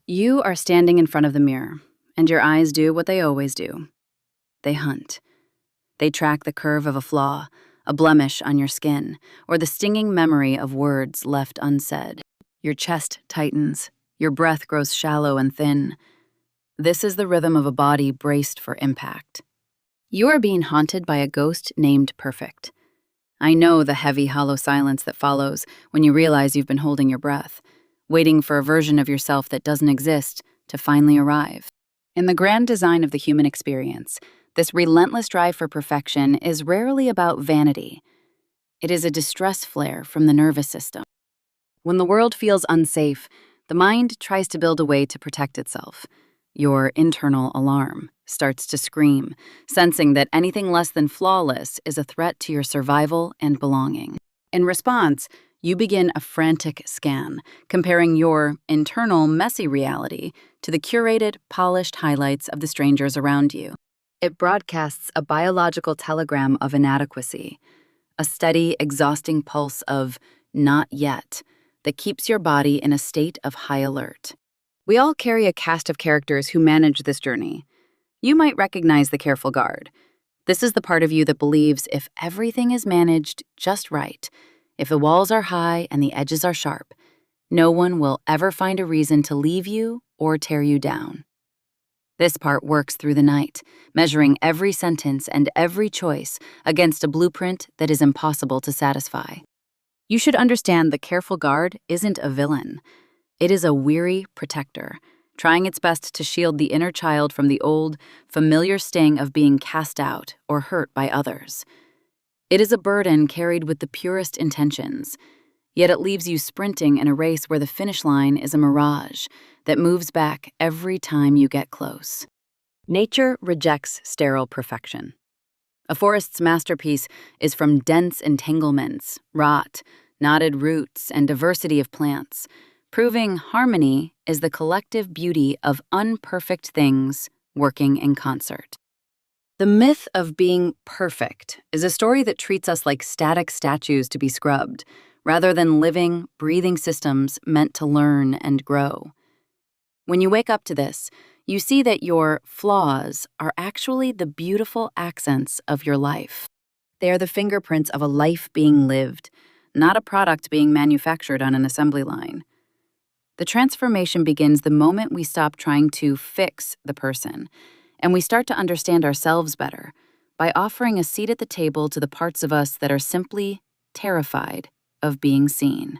You are standing in front of the mirror, and your eyes do what they always do. They hunt. They track the curve of a flaw, a blemish on your skin, or the stinging memory of words left unsaid. Your chest tightens. Your breath grows shallow and thin. This is the rhythm of a body braced for impact. You are being haunted by a ghost named Perfect. I know the heavy, hollow silence that follows when you realize you've been holding your breath, waiting for a version of yourself that doesn't exist to finally arrive. In the grand design of the human experience, this relentless drive for perfection is rarely about vanity. It is a distress flare from the nervous system. When the world feels unsafe, the mind tries to build a way to protect itself. Your internal alarm starts to scream, sensing that anything less than flawless is a threat to your survival and belonging. In response, you begin a frantic scan, comparing your internal, messy reality to the curated, polished highlights of the strangers around you. It broadcasts a biological telegram of inadequacy, a steady, exhausting pulse of not yet that keeps your body in a state of high alert. We all carry a cast of characters who manage this journey. You might recognize the careful guard. This is the part of you that believes if everything is managed just right, if the walls are high and the edges are sharp, no one will ever find a reason to leave you or tear you down. This part works through the night, measuring every sentence and every choice against a blueprint that is impossible to satisfy. You should understand the careful guard isn't a villain. It is a weary protector, trying its best to shield the inner child from the old, familiar sting of being cast out or hurt by others. It is a burden carried with the purest intentions, yet it leaves you sprinting in a race where the finish line is a mirage that moves back every time you get close. Nature rejects sterile perfection. A forest's masterpiece is from dense entanglements, rot, knotted roots, and diversity of plants, proving harmony is the collective beauty of unperfect things working in concert. The myth of being perfect is a story that treats us like static statues to be scrubbed, rather than living, breathing systems meant to learn and grow. When you wake up to this, you see that your flaws are actually the beautiful accents of your life. They are the fingerprints of a life being lived, not a product being manufactured on an assembly line. The transformation begins the moment we stop trying to fix the person, and we start to understand ourselves better by offering a seat at the table to the parts of us that are simply terrified of being seen.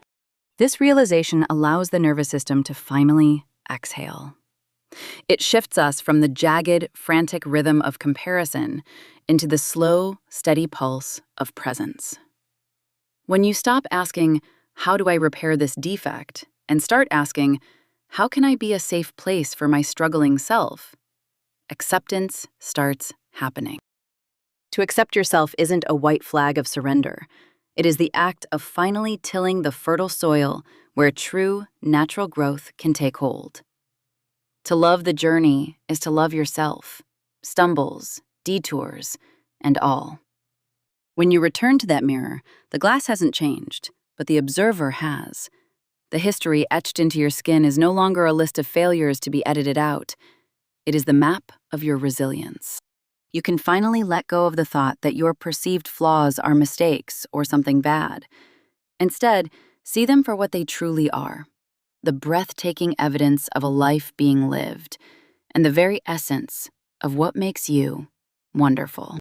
This realization allows the nervous system to finally exhale. It shifts us from the jagged, frantic rhythm of comparison into the slow, steady pulse of presence. When you stop asking, "How do I repair this defect?" and start asking, "How can I be a safe place for my struggling self?" acceptance starts happening. To accept yourself isn't a white flag of surrender. It is the act of finally tilling the fertile soil where true, natural growth can take hold. To love the journey is to love yourself, stumbles, detours, and all. When you return to that mirror, the glass hasn't changed, but the observer has. The history etched into your skin is no longer a list of failures to be edited out. It is the map of your resilience. You can finally let go of the thought that your perceived flaws are mistakes or something bad. Instead, see them for what they truly are: the breathtaking evidence of a life being lived, and the very essence of what makes you wonderful.